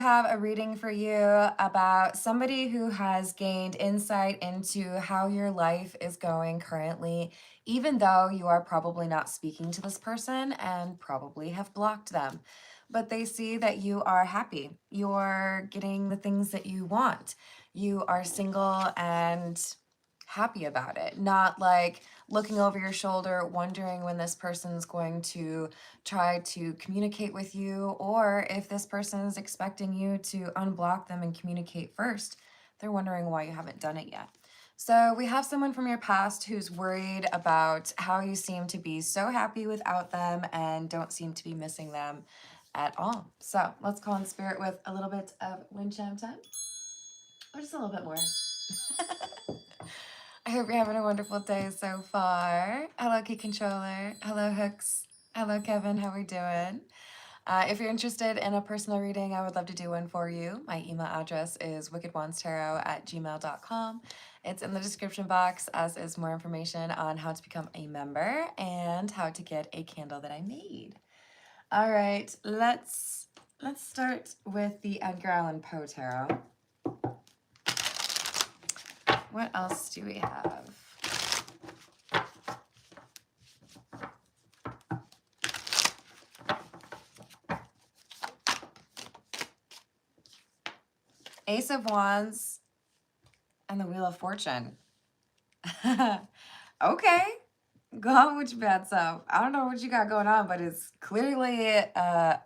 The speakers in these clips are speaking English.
Have a reading for you about somebody who has gained insight into how your life is going currently, even though you are probably not speaking to this person and probably have blocked them. But they see that you are happy. You're getting the things that you want. You are single and happy about it, not like looking over your shoulder, wondering when this person's going to try to communicate with you, or if this person is expecting you to unblock them and communicate first. They're wondering why you haven't done it yet. So we have someone from your past who's worried about how you seem to be so happy without them and don't seem to be missing them at all. So let's call in spirit with a little bit of wind chime time, or just a little bit more. I hope you're having a wonderful day so far. Hello, Key Controller. Hello, Hooks. Hello, Kevin. How we doing? If you're interested in a personal reading, I would love to do one for you. My email address is wickedwandstarot@gmail.com. It's in the description box, as is more information on how to become a member and how to get a candle that I made. All right, let's start with the Edgar Allan Poe Tarot. What else do we have? Ace of Wands and the Wheel of Fortune. Okay, go on with your bad self. I don't know what you got going on, but it's clearly a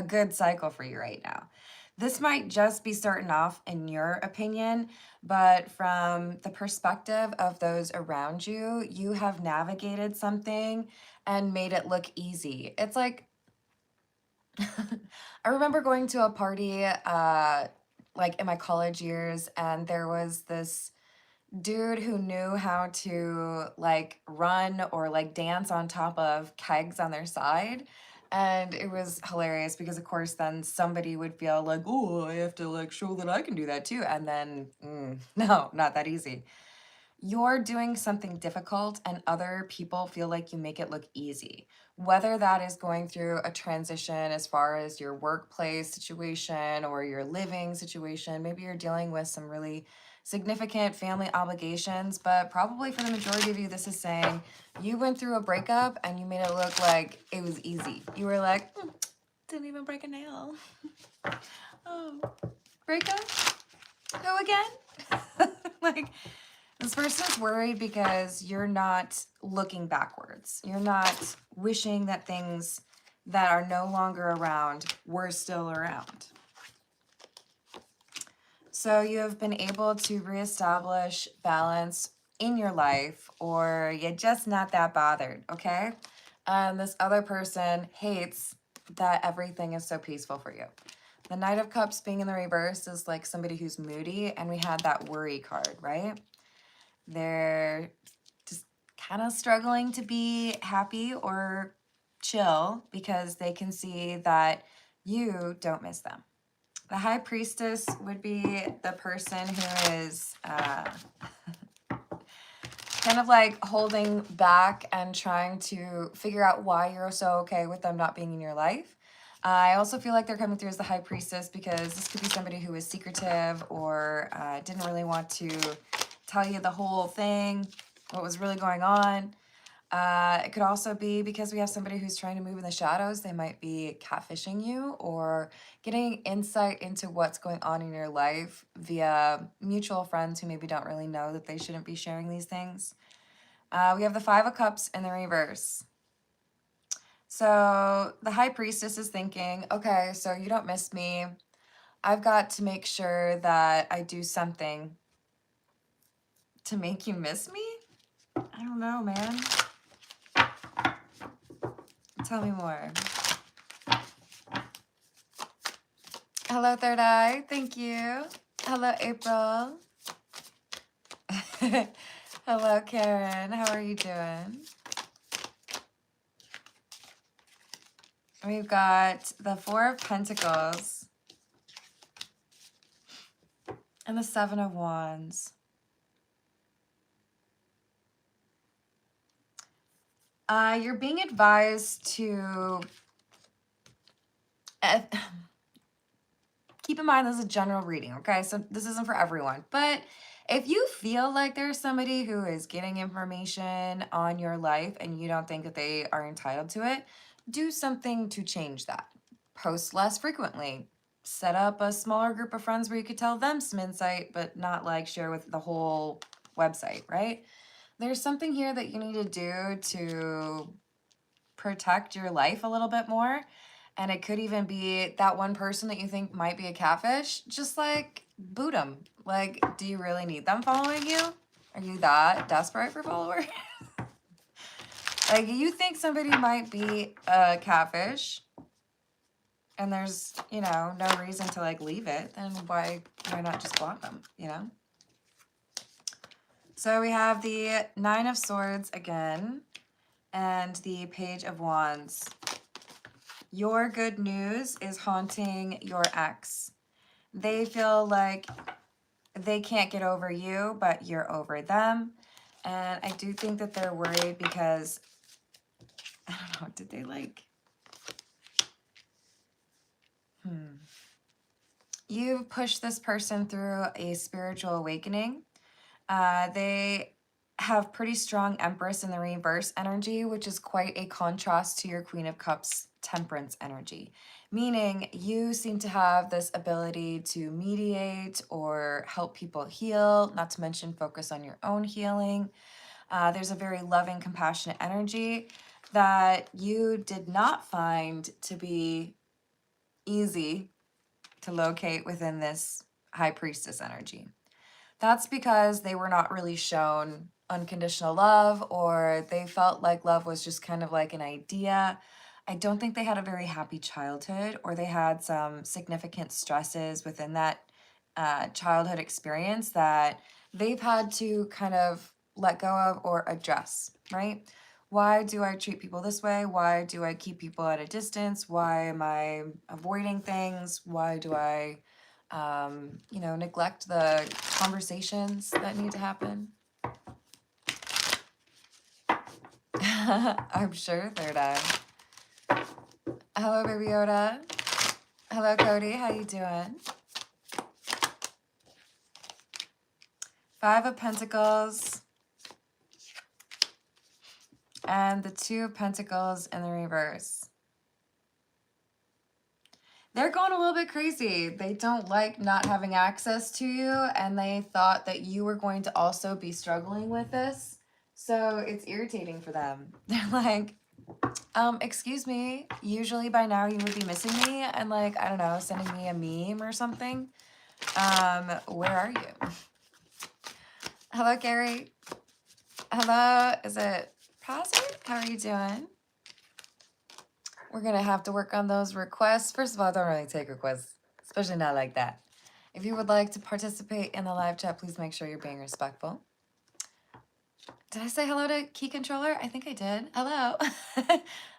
good cycle for you right now. This might just be starting off in your opinion, but from the perspective of those around you, you have navigated something and made it look easy. It's like, I remember going to a party like in my college years, and there was this dude who knew how to like run or like dance on top of kegs on their side. And it was hilarious because, of course, then somebody would feel like, oh, I have to like show that I can do that too. And then, no, not that easy. You're doing something difficult and other people feel like you make it look easy. Whether that is going through a transition as far as your workplace situation or your living situation, maybe you're dealing with some really significant family obligations, but probably for the majority of you, this is saying you went through a breakup and you made it look like it was easy. You were like, didn't even break a nail. Oh, breakup? Who again? Like, this person's worried because you're not looking backwards. You're not wishing that things that are no longer around were still around. So you have been able to reestablish balance in your life, or you're just not that bothered, okay? This other person hates that everything is so peaceful for you. The Knight of Cups being in the reverse is like somebody who's moody, and we had that worry card, right? They're just kind of struggling to be happy or chill because they can see that you don't miss them. The High Priestess would be the person who is kind of like holding back and trying to figure out why you're so okay with them not being in your life. I also feel like they're coming through as the High Priestess because this could be somebody who is secretive or didn't really want to tell you the whole thing, what was really going on. It could also be because we have somebody who's trying to move in the shadows. They might be catfishing you or getting insight into what's going on in your life via mutual friends who maybe don't really know that they shouldn't be sharing these things. We have the Five of Cups in the reverse. So the High Priestess is thinking, okay, so you don't miss me. I've got to make sure that I do something to make you miss me? I don't know, man. Tell me more. Hello, Third Eye. Thank you. Hello, April. Hello, Karen. How are you doing? We've got the Four of Pentacles and the Seven of Wands. You're being advised to keep keep in mind this is a general reading, okay? So this isn't for everyone. But if you feel like there's somebody who is getting information on your life and you don't think that they are entitled to it, do something to change that. Post less frequently. Set up a smaller group of friends where you could tell them some insight, but not like share with the whole website, right? There's something here that you need to do to protect your life a little bit more. And it could even be that one person that you think might be a catfish, just like boot them. Like, do you really need them following you? Are you that desperate for followers? Like, you think somebody might be a catfish and there's, you know, no reason to like leave it, then why not just block them, you know? So we have the Nine of Swords again and the Page of Wands. Your good news is haunting your ex. They feel like they can't get over you, but you're over them. And I do think that they're worried because, I don't know, did they like... You've pushed this person through a spiritual awakening. They have pretty strong Empress in the reverse energy, which is quite a contrast to your Queen of Cups Temperance energy. Meaning you seem to have this ability to mediate or help people heal, not to mention focus on your own healing. There's a very loving, compassionate energy that you did not find to be easy to locate within this High Priestess energy. That's because they were not really shown unconditional love, or they felt like love was just kind of like an idea. I don't think they had a very happy childhood, or they had some significant stresses within that childhood experience that they've had to kind of let go of or address, right? Why do I treat people this way? Why do I keep people at a distance? Why am I avoiding things? Why do I, you know, neglect the conversations that need to happen? I'm sure, third eye. Hello, Baby Yoda. Hello, Cody. How you doing? Five of Pentacles. And the Two of Pentacles in the reverse. They're going a little bit crazy. They don't like not having access to you, and they thought that you were going to also be struggling with this. So it's irritating for them. They're like, excuse me, usually by now you would be missing me and like, I don't know, sending me a meme or something. Where are you? Hello, Gary. Hello, is it Positive? How are you doing? We're going to have to work on those requests. First of all, I don't really take requests, especially not like that. If you would like to participate in the live chat, please make sure you're being respectful. Did I say hello to Key Controller? I think I did. Hello.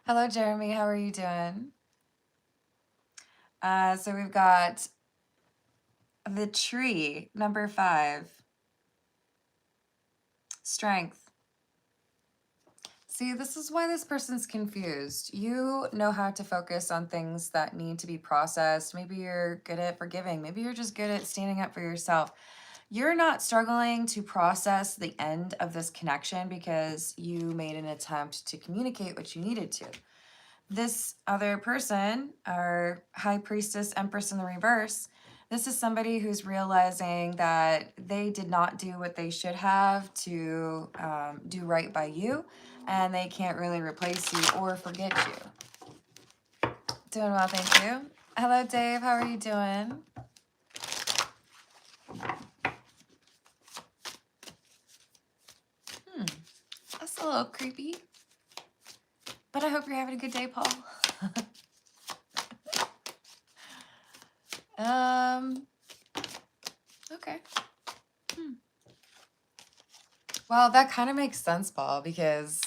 Hello, Jeremy. How are you doing? So we've got the tree, number 5. Strength. See, this is why this person's confused. You know how to focus on things that need to be processed. Maybe you're good at forgiving. Maybe you're just good at standing up for yourself. You're not struggling to process the end of this connection because you made an attempt to communicate what you needed to. This other person, our High Priestess, Empress in the reverse, this is somebody who's realizing that they did not do what they should have to do right by you, and they can't really replace you or forget you. Doing well, thank you. Hello, Dave. How are you doing? That's a little creepy. But I hope you're having a good day, Paul. Okay. Well, that kind of makes sense, Paul, because...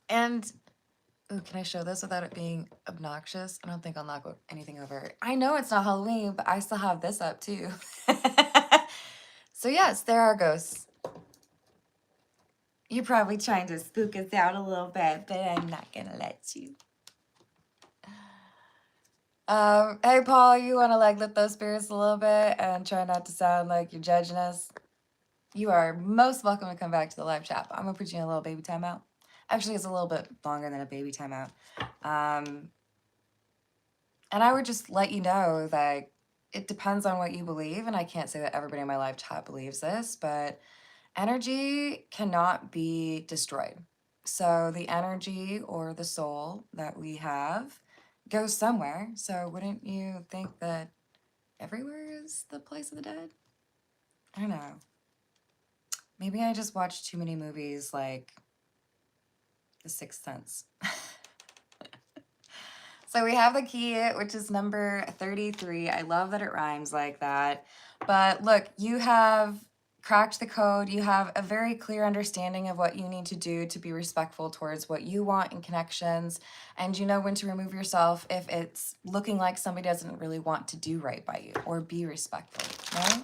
And... Ooh, can I show this without it being obnoxious? I don't think I'll knock anything over. I know it's not Halloween, but I still have this up, too. So, yes, there are ghosts. You're probably trying to spook us out a little bit, but I'm not going to let you. Hey, Paul, you want to like lift those spirits a little bit and try not to sound like you're judging us? You are most welcome to come back to the live chat. I'm gonna put you in a little baby timeout. Actually, it's a little bit longer than a baby timeout. And I would just let you know that it depends on what you believe, and I can't say that everybody in my live chat believes this, but energy cannot be destroyed. So the energy or the soul that we have goes somewhere. So wouldn't you think that everywhere is the place of the dead? I don't know. Maybe I just watched too many movies like The Sixth Sense. So we have the key, which is number 33. I love that it rhymes like that. But look, you have cracked the code. You have a very clear understanding of what you need to do to be respectful towards what you want in connections. And you know when to remove yourself if it's looking like somebody doesn't really want to do right by you or be respectful, right?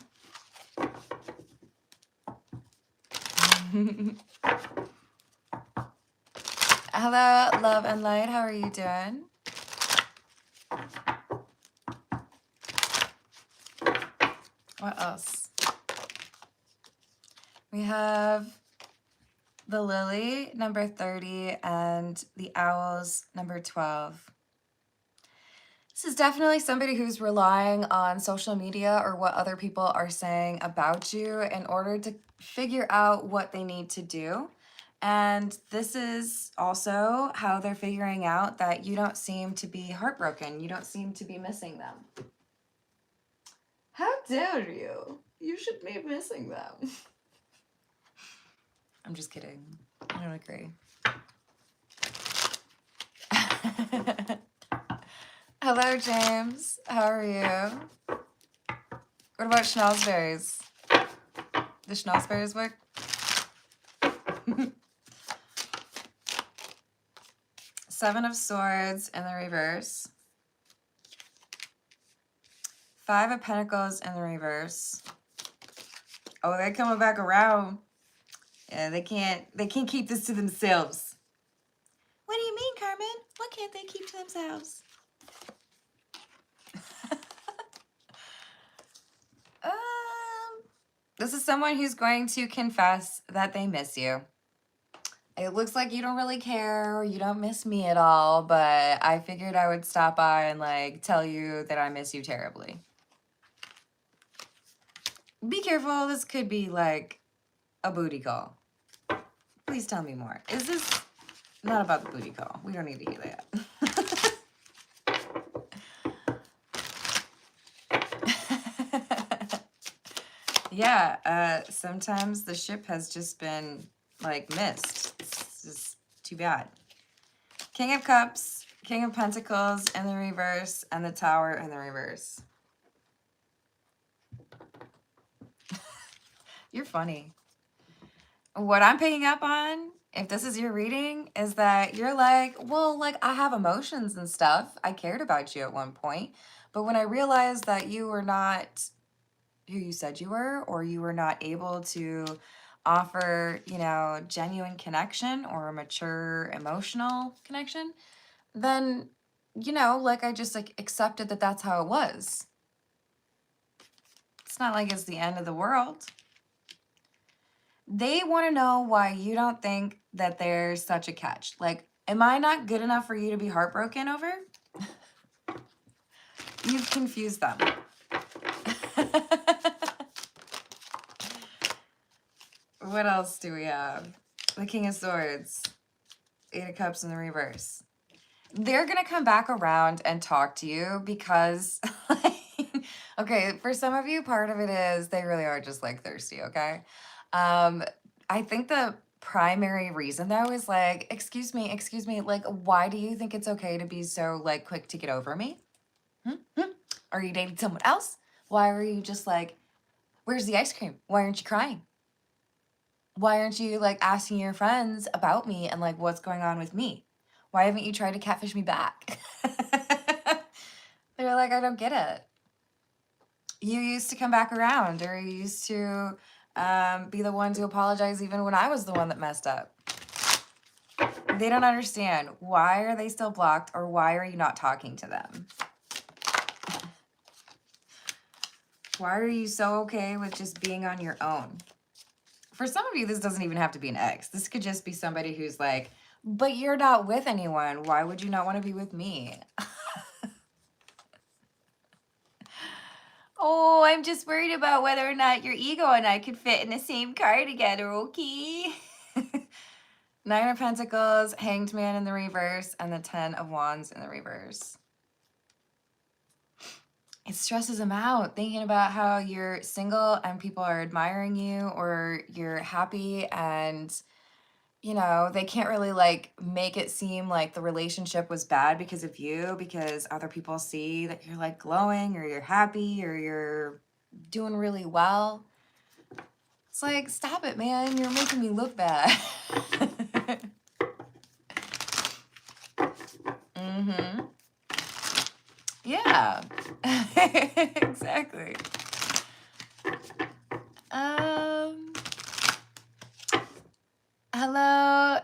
Hello, love and light. How are you doing? What else? We have the lily, number 30, and the owls, number 12. This is definitely somebody who's relying on social media or what other people are saying about you in order to figure out what they need to do. And this is also how they're figuring out that you don't seem to be heartbroken. You don't seem to be missing them. How dare you? You should be missing them. I'm just kidding. I don't agree. Hello, James. How are you? What about schnozberries? The schnozberries work? Seven of Swords in the reverse. Five of Pentacles in the reverse. Oh, they're coming back around. Yeah, they can't keep this to themselves. What do you mean, Carmen? What can't they keep to themselves? This is someone who's going to confess that they miss you. It looks like you don't really care or you don't miss me at all, but I figured I would stop by and like tell you that I miss you terribly. Be careful, this could be like a booty call. Please tell me more. Is this not about the booty call? We don't need to hear that. Yeah, sometimes the ship has just been like missed. It's just too bad. King of Cups, King of Pentacles in the reverse, and the Tower in the reverse. You're funny. What I'm picking up on, if this is your reading, is that you're like, well, like I have emotions and stuff. I cared about you at one point. But when I realized that you were not who you said you were, or you were not able to offer, you know, genuine connection or a mature emotional connection, then, you know, like I just like accepted that that's how it was. It's not like it's the end of the world. They want to know why you don't think that there's such a catch. Like, am I not good enough for you to be heartbroken over? You've confused them. What else do we have? The King of Swords. Eight of Cups in the reverse. They're going to come back around and talk to you because, like, okay, for some of you, part of it is they really are just, like, thirsty, okay? I think the primary reason, though, is, like, excuse me, like, why do you think it's okay to be so, like, quick to get over me? Are you dating someone else? Why are you just, like, where's the ice cream? Why aren't you crying? Why aren't you, like, asking your friends about me and, like, what's going on with me? Why haven't you tried to catfish me back? They're like, I don't get it. You used to come back around, or you used to be the one to apologize even when I was the one that messed up. They don't understand. Why are they still blocked, or why are you not talking to them? why are you so okay with just being on your own? For some of you, this doesn't even have to be an ex. This could just be somebody who's like, but you're not with anyone. Why would you not want to be with me? Oh, I'm just worried about whether or not your ego and I could fit in the same car together, okay? Nine of Pentacles, Hanged Man in the reverse, and the 10 of Wands in the reverse. It stresses him out thinking about how you're single and people are admiring you, or you're happy and, you know, they can't really like make it seem like the relationship was bad because of you, because other people see that you're like glowing or you're happy or you're doing really well. It's like, stop it, man. You're making me look bad. Mm-hmm. Yeah. Exactly. Hello,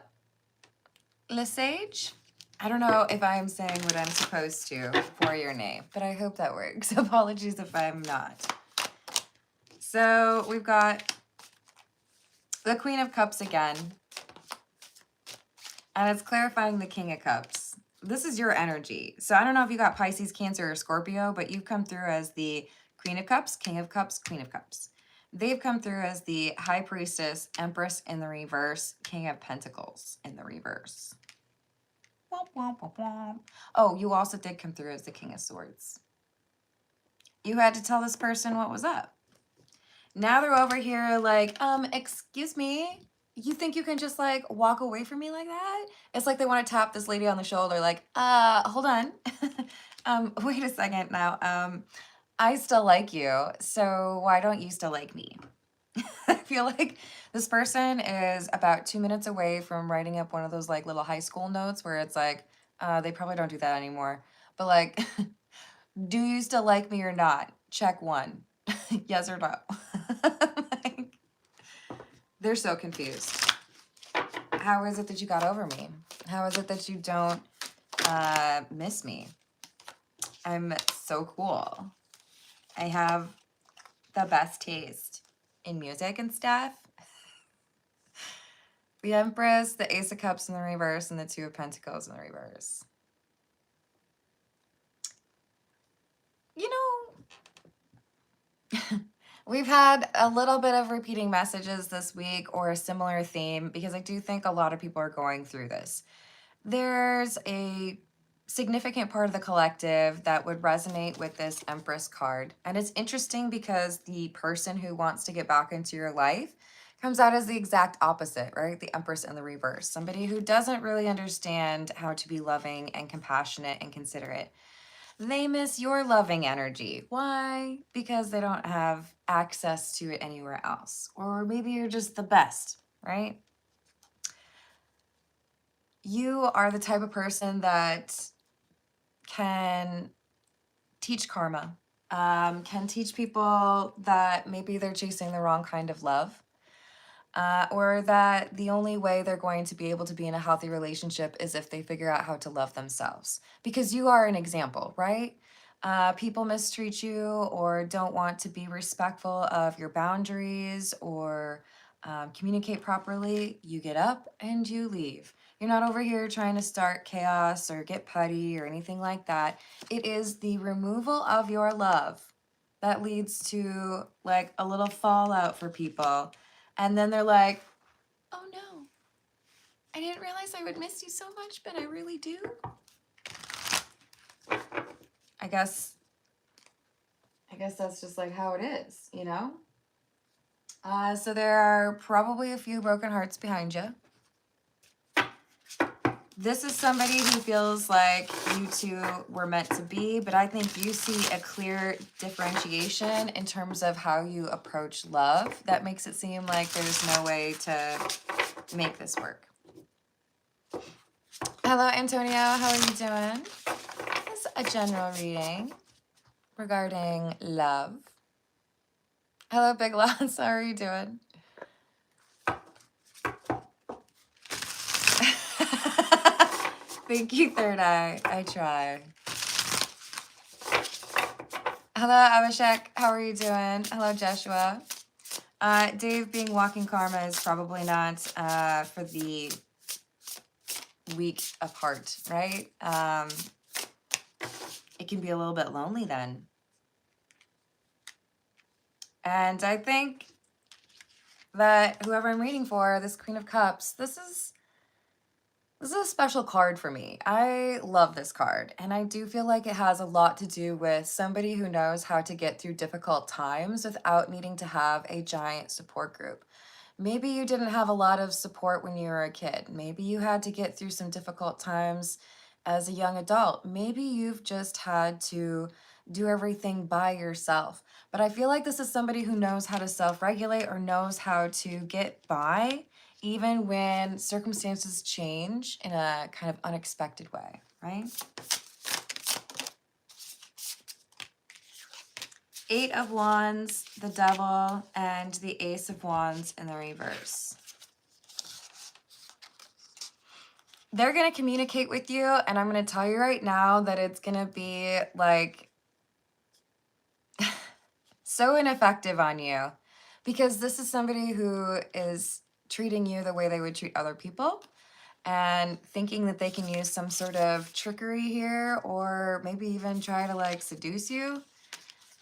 Lesage? I don't know if I'm saying what I'm supposed to for your name, but I hope that works. Apologies if I'm not. So we've got the Queen of Cups again. And it's clarifying the King of Cups. This is your energy. So I don't know if you got Pisces, Cancer, or Scorpio, but you've come through as the Queen of Cups, King of Cups, Queen of Cups. They've come through as the High Priestess, Empress in the reverse, King of Pentacles in the reverse. Womp, womp, womp, womp. Oh, you also did come through as the King of Swords. You had to tell this person what was up. Now they're over here like, excuse me, you think you can just like walk away from me like that? It's like they want to tap this lady on the shoulder like, hold on. Wait a second now. I still like you, so why don't you still like me? I feel like this person is about 2 minutes away from writing up one of those like little high school notes where it's like, they probably don't do that anymore. But like, do you still like me or not? Check one. Yes or no? Like, they're so confused. How is it that you got over me? How is it that you don't miss me? I'm so cool. I have the best taste in music and stuff. The Empress, the Ace of Cups in the reverse, and the Two of Pentacles in the reverse. You know, we've had a little bit of repeating messages this week or a similar theme because I do think a lot of people are going through this. There's a significant part of the collective that would resonate with this Empress card. And it's interesting because the person who wants to get back into your life comes out as the exact opposite, right? The Empress in the reverse. Somebody who doesn't really understand how to be loving and compassionate and considerate. They miss your loving energy. Why? Because they don't have access to it anywhere else. Or maybe you're just the best, right? You are the type of person that can teach karma, can teach people that maybe they're chasing the wrong kind of love, or that the only way they're going to be able to be in a healthy relationship is if they figure out how to love themselves. Because you are an example, right? People mistreat you or don't want to be respectful of your boundaries or communicate properly. You get up and you leave. You're not over here trying to start chaos or get putty or anything like that. It is the removal of your love that leads to like a little fallout for people. And then they're like, oh no, I didn't realize I would miss you so much, but I really do. I guess that's just like how it is, you know? So there are probably a few broken hearts behind you. This is somebody who feels like you two were meant to be, but I think you see a clear differentiation in terms of how you approach love that makes it seem like there's no way to make this work. Hello, Antonio. How are you doing? This is a general reading regarding love. Hello, Big Lots. How are you doing? Thank you, Third Eye. I try. Hello, Abhishek. How are you doing? Hello, Joshua. Dave, being walking karma is probably not for the week apart, right? It can be a little bit lonely then. And I think that whoever I'm reading for, this Queen of Cups, this is a special card for me. I love this card, and I do feel like it has a lot to do with somebody who knows how to get through difficult times without needing to have a giant support group. Maybe you didn't have a lot of support when you were a kid. Maybe you had to get through some difficult times as a young adult. Maybe you've just had to do everything by yourself. But I feel like this is somebody who knows how to self-regulate or knows how to get by even when circumstances change in a kind of unexpected way, right? 8 of Wands, the Devil, and the Ace of Wands in the reverse. They're going to communicate with you, and I'm going to tell you right now that it's going to be like so ineffective on you, because this is somebody who is treating you the way they would treat other people and thinking that they can use some sort of trickery here or maybe even try to like seduce you.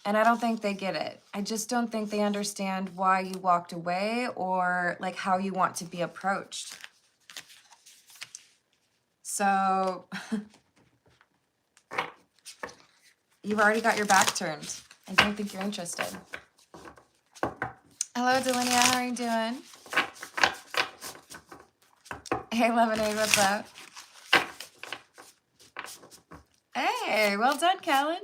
And I don't think they get it. I just don't think they understand why you walked away or like how you want to be approached. So you've already got your back turned. I don't think you're interested. Hello, Delinia. How are you doing? Hey, Lemonade. What's up? Hey, well done, Callan.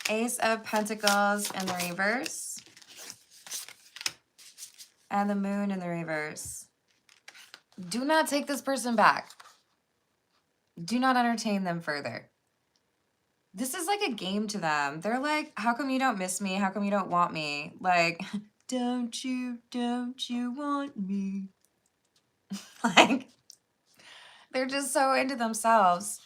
Ace of Pentacles in the reverse. And the Moon in the reverse. Do not take this person back. Do not entertain them further. This is like a game to them. They're like, how come you don't miss me? How come you don't want me? Like, don't you want me? Like, they're just so into themselves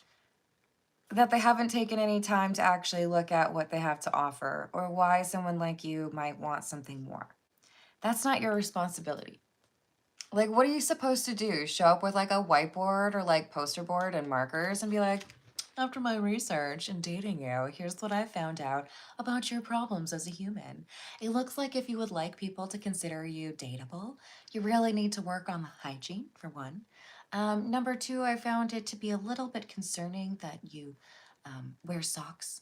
that they haven't taken any time to actually look at what they have to offer or why someone like you might want something more. That's not your responsibility. Like, what are you supposed to do? Show up with like a whiteboard or like poster board and markers and be like, after my research and dating you, here's what I found out about your problems as a human. It looks like if you would like people to consider you dateable, you really need to work on the hygiene, for one. Number two, I found it to be a little bit concerning that you wear socks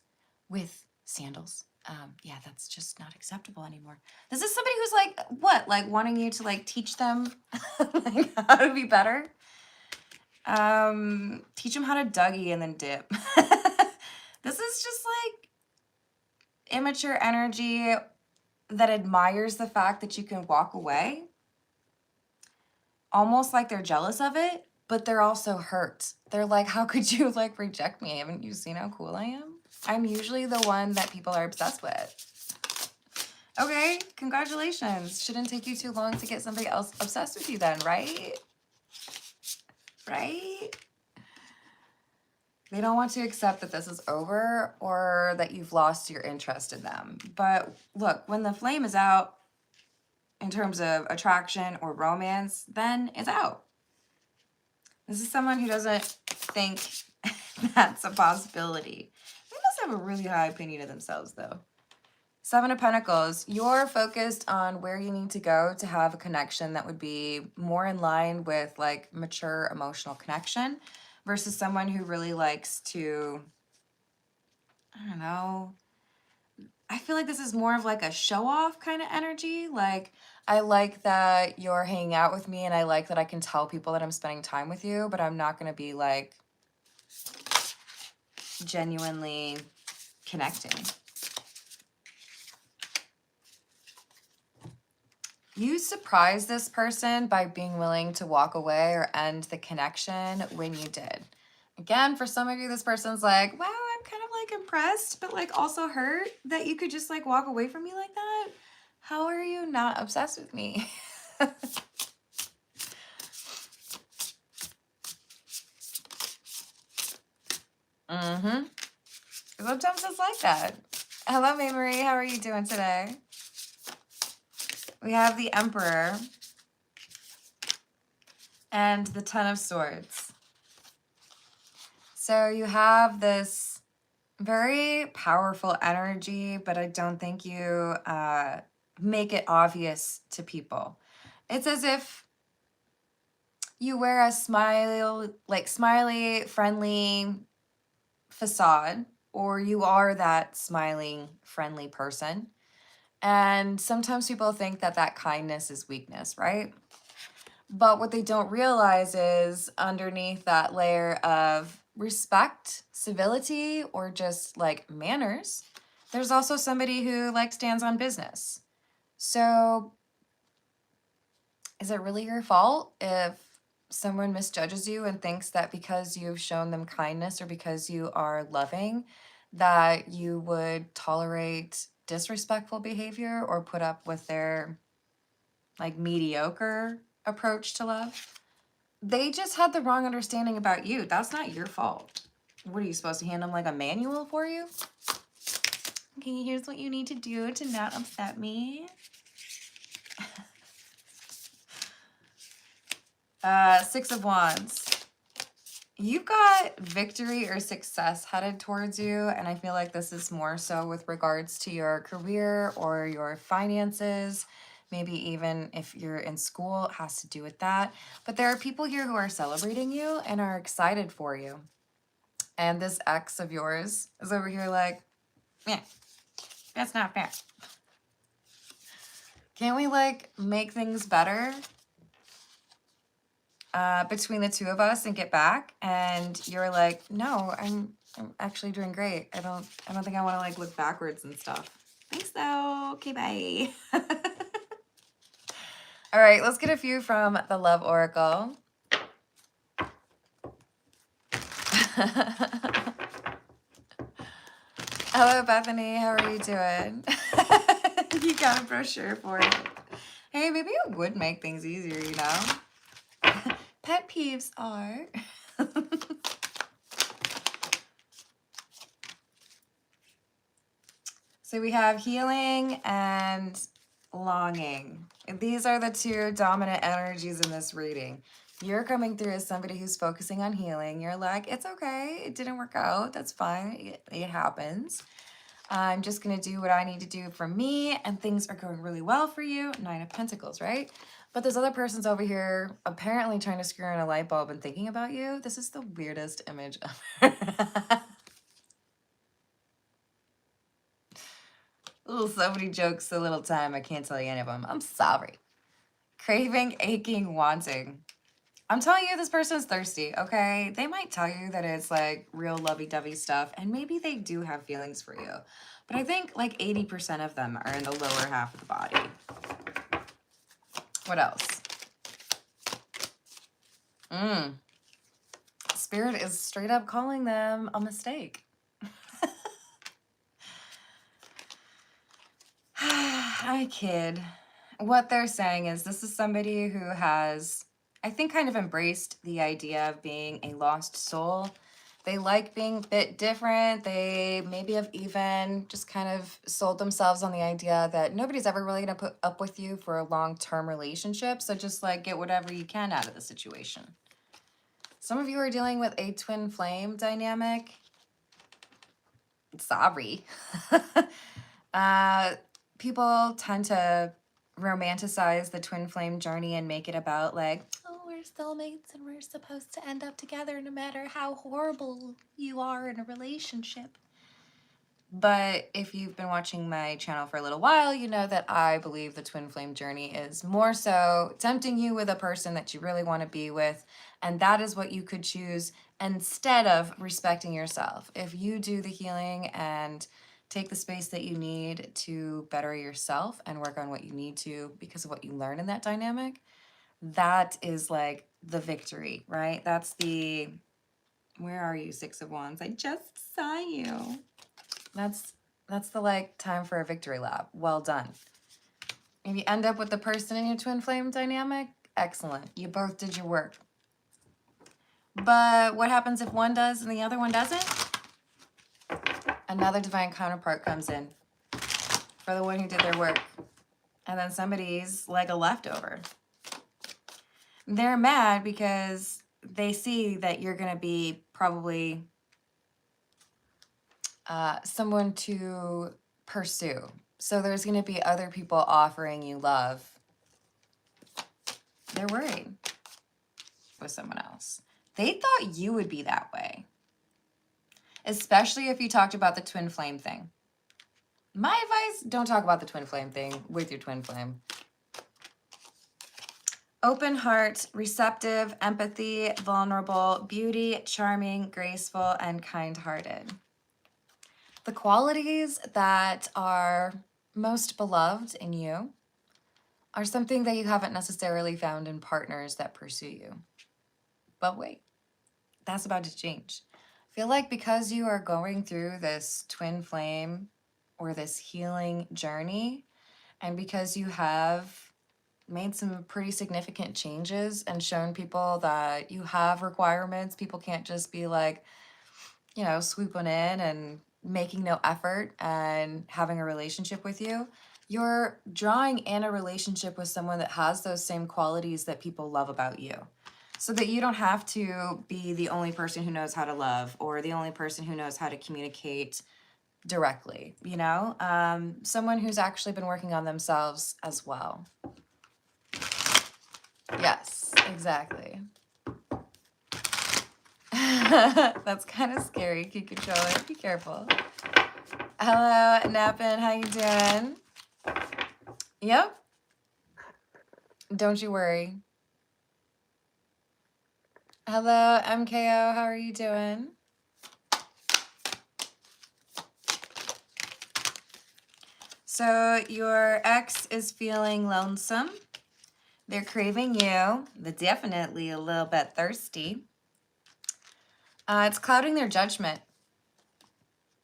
with sandals. Yeah, that's just not acceptable anymore. This is somebody who's like, what? Like wanting you to like teach them like how to be better? Teach them how to Dougie and then dip. This is just like immature energy that admires the fact that you can walk away. Almost like they're jealous of it, but they're also hurt. They're like, how could you like reject me? Haven't you seen how cool I am? I'm usually the one that people are obsessed with. Okay, congratulations. Shouldn't take you too long to get somebody else obsessed with you then, right? Right? They don't want to accept that this is over or that you've lost your interest in them. But look, when the flame is out in terms of attraction or romance, then it's out. This is someone who doesn't think that's a possibility. They must have a really high opinion of themselves, though. 7 of Pentacles, you're focused on where you need to go to have a connection that would be more in line with like mature emotional connection versus someone who really likes to, I don't know, I feel like this is more of like a show-off kind of energy. Like, I like that you're hanging out with me and I like that I can tell people that I'm spending time with you, but I'm not going to be like genuinely connecting. You surprised this person by being willing to walk away or end the connection when you did. Again, for some of you, this person's like, wow, I'm kind of like impressed, but like also hurt that you could just like walk away from me like that. How are you not obsessed with me? Mm-hmm. Sometimes it's like that. Hello, May Marie. How are you doing today? We have the Emperor and the Ten of Swords. So you have this very powerful energy, but I don't think you make it obvious to people. It's as if you wear a smiley, friendly facade, or you are that smiling, friendly person. And sometimes people think that that kindness is weakness, right? But what they don't realize is underneath that layer of respect, civility, or just like manners, there's also somebody who like stands on business. So is it really your fault if someone misjudges you and thinks that because you've shown them kindness or because you are loving, that you would tolerate disrespectful behavior or put up with their like mediocre approach to love? They just had the wrong understanding about you. That's not your fault. What are you supposed to hand them like a manual for you? Okay, here's what you need to do to not upset me. Six of Wands. You've got victory or success headed towards you, and I feel like this is more so with regards to your career or your finances. Maybe even if you're in school, it has to do with that. But there are people here who are celebrating you and are excited for you. And this ex of yours is over here like, yeah, that's not fair. Can't we like make things better between the two of us and get back? And you're like, no, I'm actually doing great. I don't think I want to like look backwards and stuff. Thanks though. Okay, bye. All right, let's get a few from the Love Oracle. Hello, Bethany. How are you doing? You got a brochure for it. Hey, maybe it would make things easier, you know? Pet peeves are... So we have healing and longing. These are the two dominant energies in this reading. You're coming through as somebody who's focusing on healing. You're like, it's okay. It didn't work out. That's fine. It happens. I'm just going to do what I need to do for me, and things are going really well for you. Nine of Pentacles, right? But this other person's over here apparently trying to screw in a light bulb and thinking about you. This is the weirdest image ever. Ooh, so many jokes, so little time. I can't tell you any of them. I'm sorry. Craving, aching, wanting. I'm telling you, this person's thirsty, okay? They might tell you that it's like real lovey-dovey stuff, and maybe they do have feelings for you. But I think like 80% of them are in the lower half of the body. What else? Spirit is straight up calling them a mistake. I kid. What they're saying is this is somebody who has, I think, kind of embraced the idea of being a lost soul. They like being a bit different. They maybe have even just kind of sold themselves on the idea that nobody's ever really going to put up with you for a long-term relationship. So just like get whatever you can out of the situation. Some of you are dealing with a twin flame dynamic. Sorry. People tend to romanticize the twin flame journey and make it about like, oh, we're soulmates and we're supposed to end up together no matter how horrible you are in a relationship. But if you've been watching my channel for a little while, you know that I believe the twin flame journey is more so tempting you with a person that you really want to be with, and that is what you could choose instead of respecting yourself. If you do the healing and take the space that you need to better yourself and work on what you need to because of what you learn in that dynamic, that is like the victory, right? That's the, where are you, Six of Wands? I just saw you. That's the like time for a victory lap. Well done. If you end up with the person in your twin flame dynamic, excellent. You both did your work. But what happens if one does and the other one doesn't? Another divine counterpart comes in for the one who did their work. And then somebody's like a leftover. They're mad because they see that you're going to be probably someone to pursue. So there's going to be other people offering you love. They're worried with someone else. They thought you would be that way. Especially if you talked about the twin flame thing. My advice, don't talk about the twin flame thing with your twin flame. Open heart, receptive, empathy, vulnerable, beauty, charming, graceful, and kind-hearted. The qualities that are most beloved in you are something that you haven't necessarily found in partners that pursue you. But wait, that's about to change. I feel like because you are going through this twin flame or this healing journey, and because you have made some pretty significant changes and shown people that you have requirements, people can't just be like, you know, swooping in and making no effort and having a relationship with you. You're drawing in a relationship with someone that has those same qualities that people love about you, so that you don't have to be the only person who knows how to love or the only person who knows how to communicate directly, you know? Someone who's actually been working on themselves as well. Yes, exactly. That's kind of scary, key controller. Be careful. Hello, Nappin. How you doing? Yep. Don't you worry. Hello, MKO. How are you doing? So your ex is feeling lonesome. They're craving you. They're definitely a little bit thirsty. It's clouding their judgment.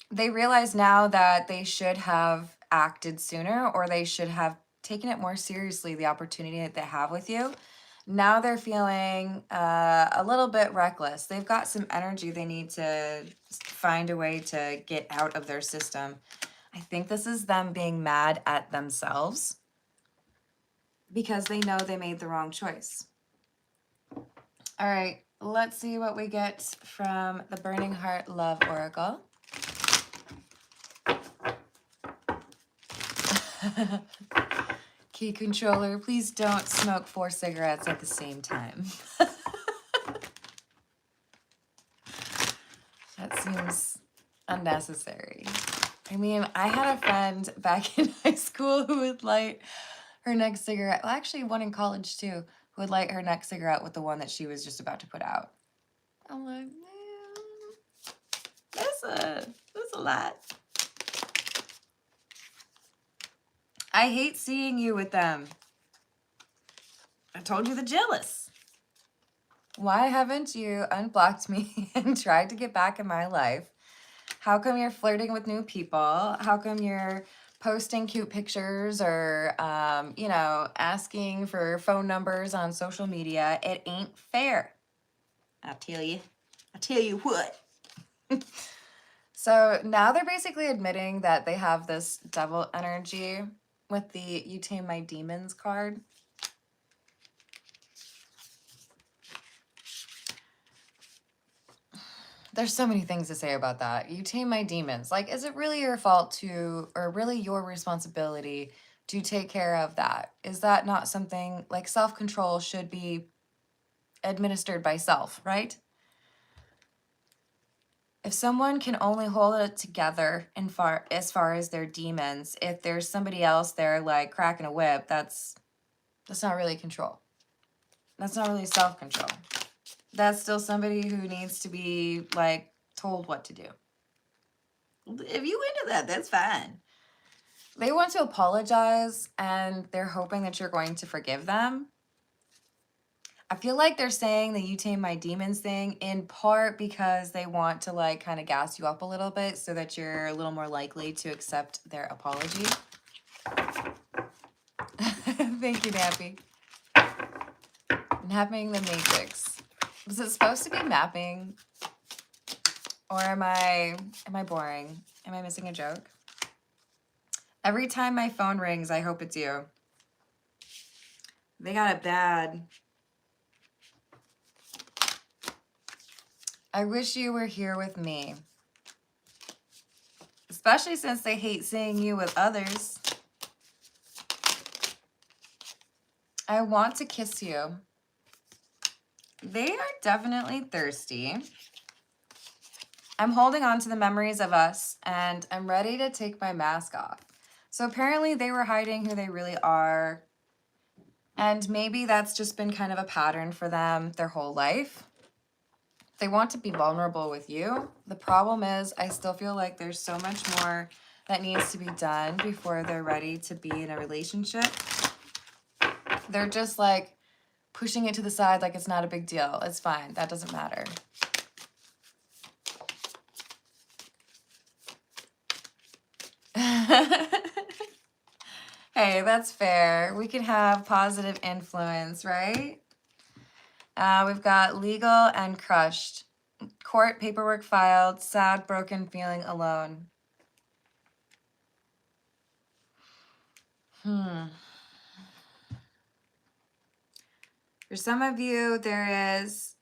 They realize now that they should have acted sooner, or they should have taken it more seriously, the opportunity that they have with you. Now they're feeling a little bit reckless. They've got some energy they need to find a way to get out of their system. I think this is them being mad at themselves because they know they made the wrong choice. All right, let's see what we get from the Burning Heart Love Oracle. Key controller, please don't smoke 4 cigarettes at the same time. That seems unnecessary. I mean, I had a friend back in high school who would light her next cigarette. Well, actually, one in college too, who would light her next cigarette with the one that she was just about to put out. I'm like, man, that's a lot. I hate seeing you with them. I told you they're jealous. Why haven't you unblocked me and tried to get back in my life? How come you're flirting with new people? How come you're posting cute pictures or, you know, asking for phone numbers on social media? It ain't fair. I'll tell you what. So now they're basically admitting that they have this devil energy with the You Tame My Demons card. There's so many things to say about that. You tame my demons. Like, is it really your fault to, or really your responsibility to take care of that? Is that not something, like, self-control should be administered by self, right? If someone can only hold it together as far as their demons, if there's somebody else there, like, cracking a whip, that's not really control. That's not really self-control. That's still somebody who needs to be, like, told what to do. If you into that, that's fine. They want to apologize, and they're hoping that you're going to forgive them. I feel like they're saying the You Tame My Demons thing in part because they want to, like, kind of gas you up a little bit so that you're a little more likely to accept their apology. Thank you, Nappy. Mapping the Matrix. Was it supposed to be mapping? Or am I boring? Am I missing a joke? Every time my phone rings, I hope it's you. They got it bad. I wish you were here with me. Especially since they hate seeing you with others. I want to kiss you. They are definitely thirsty. I'm holding on to the memories of us, and I'm ready to take my mask off. So apparently they were hiding who they really are. And maybe that's just been kind of a pattern for them their whole life. They want to be vulnerable with you. The problem is I still feel like there's so much more that needs to be done before they're ready to be in a relationship. They're just like pushing it to the side like it's not a big deal. It's fine. That doesn't matter. Hey, that's fair. We can have positive influence, right? We've got legal and crushed. Court paperwork filed. Sad, broken, feeling alone. For some of you, there is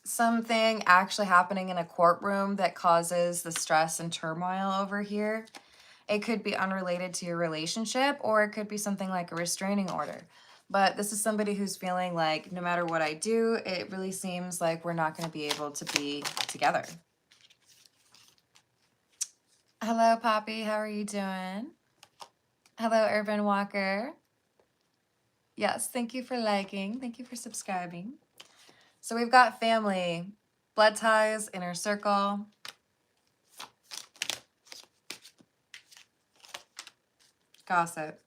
something actually happening in a courtroom that causes the stress and turmoil over here. It could be unrelated to your relationship, or it could be something like a restraining order. But this is somebody who's feeling like no matter what I do, it really seems like we're not going to be able to be together. Hello, Poppy. How are you doing? Hello, Urban Walker. Yes, thank you for liking. Thank you for subscribing. So we've got family, blood ties, inner circle. Gossip.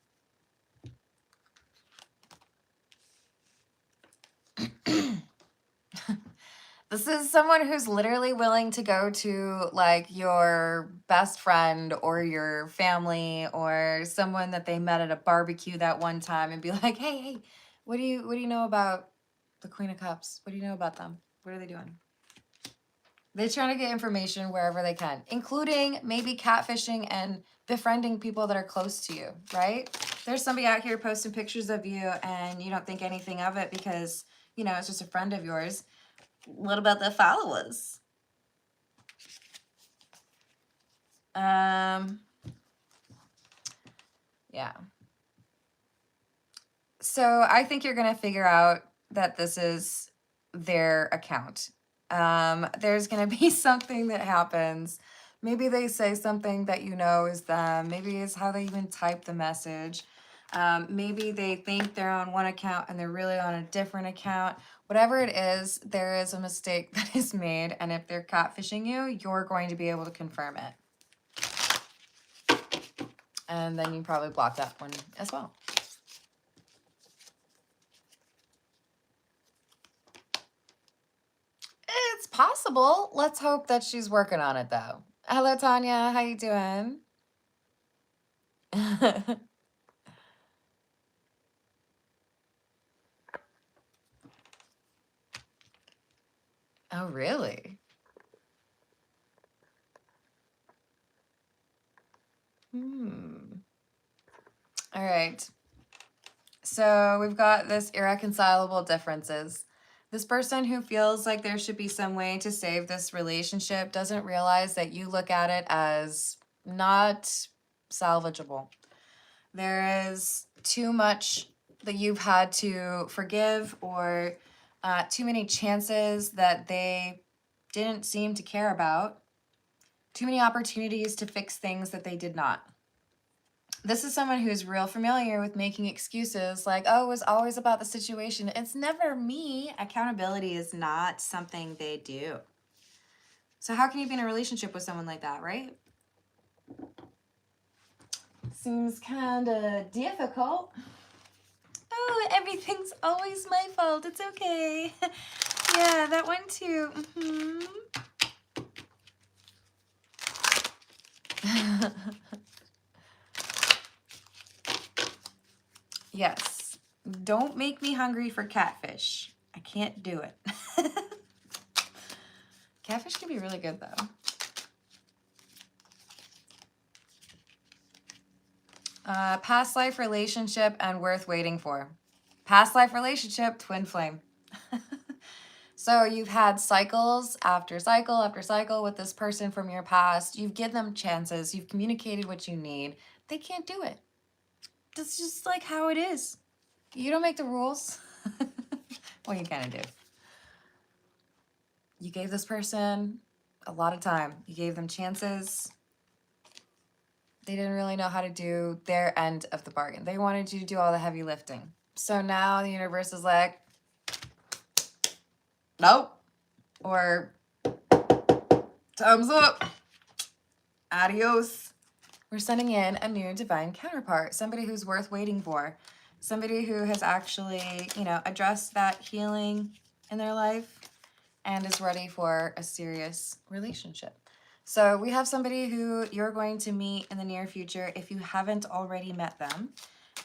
This is someone who's literally willing to go to like your best friend or your family or someone that they met at a barbecue that one time and be like, hey, what do you know about the Queen of Cups? What do you know about them? What are they doing? They're trying to get information wherever they can, including maybe catfishing and befriending people that are close to you, right? There's somebody out here posting pictures of you and you don't think anything of it because, you know, it's just a friend of yours. What about the followers? Yeah. So I think you're going to figure out that this is their account. There's going to be something that happens. Maybe they say something that you know is them. Maybe it's how they even type the message. Maybe they think they're on one account and they're really on a different account. Whatever it is, there is a mistake that is made. And if they're catfishing you, you're going to be able to confirm it. And then you probably block that one as well. It's possible. Let's hope that she's working on it, though. Hello, Tanya. How you doing? Oh, really? All right. So we've got this irreconcilable differences. This person who feels like there should be some way to save this relationship doesn't realize that you look at it as not salvageable. There is too much that you've had to forgive or too many chances that they didn't seem to care about. Too many opportunities to fix things that they did not. This is someone who's real familiar with making excuses like, oh, it was always about the situation. It's never me. Accountability is not something they do. So how can you be in a relationship with someone like that, right? Seems kind of difficult. Oh, everything's always my fault. It's okay. Yeah, that one too. Yes. Don't make me hungry for catfish. I can't do it. Catfish can be really good, though. Past life relationship and worth waiting for. Past life relationship, twin flame. So you've had cycles after cycle after cycle with this person from your past. You've given them chances. You've communicated what you need. They can't do it. That's just like how it is. You don't make the rules. Well, you kind of do. You gave this person a lot of time. You gave them chances. They didn't really know how to do their end of the bargain. They wanted you to do all the heavy lifting. So now the universe is like, nope. Or thumbs up. Adios. We're sending in a new divine counterpart. Somebody who's worth waiting for. Somebody who has actually, you know, addressed that healing in their life and is ready for a serious relationship. So we have somebody who you're going to meet in the near future if you haven't already met them.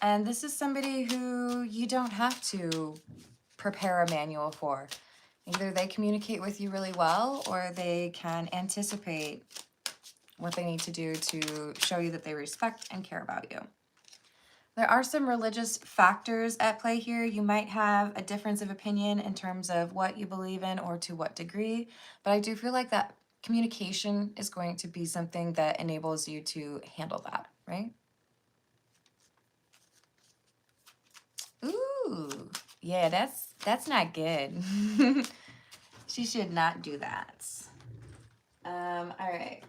And this is somebody who you don't have to prepare a manual for. Either they communicate with you really well or they can anticipate what they need to do to show you that they respect and care about you. There are some religious factors at play here. You might have a difference of opinion in terms of what you believe in or to what degree, but I do feel like that communication is going to be something that enables you to handle that, right? Ooh, yeah, that's not good. She should not do that. All right.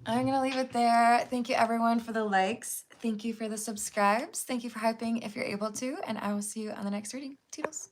I'm going to leave it there. Thank you, everyone, for the likes. Thank you for the subscribes. Thank you for hyping if you're able to. And I will see you on the next reading. Toodles.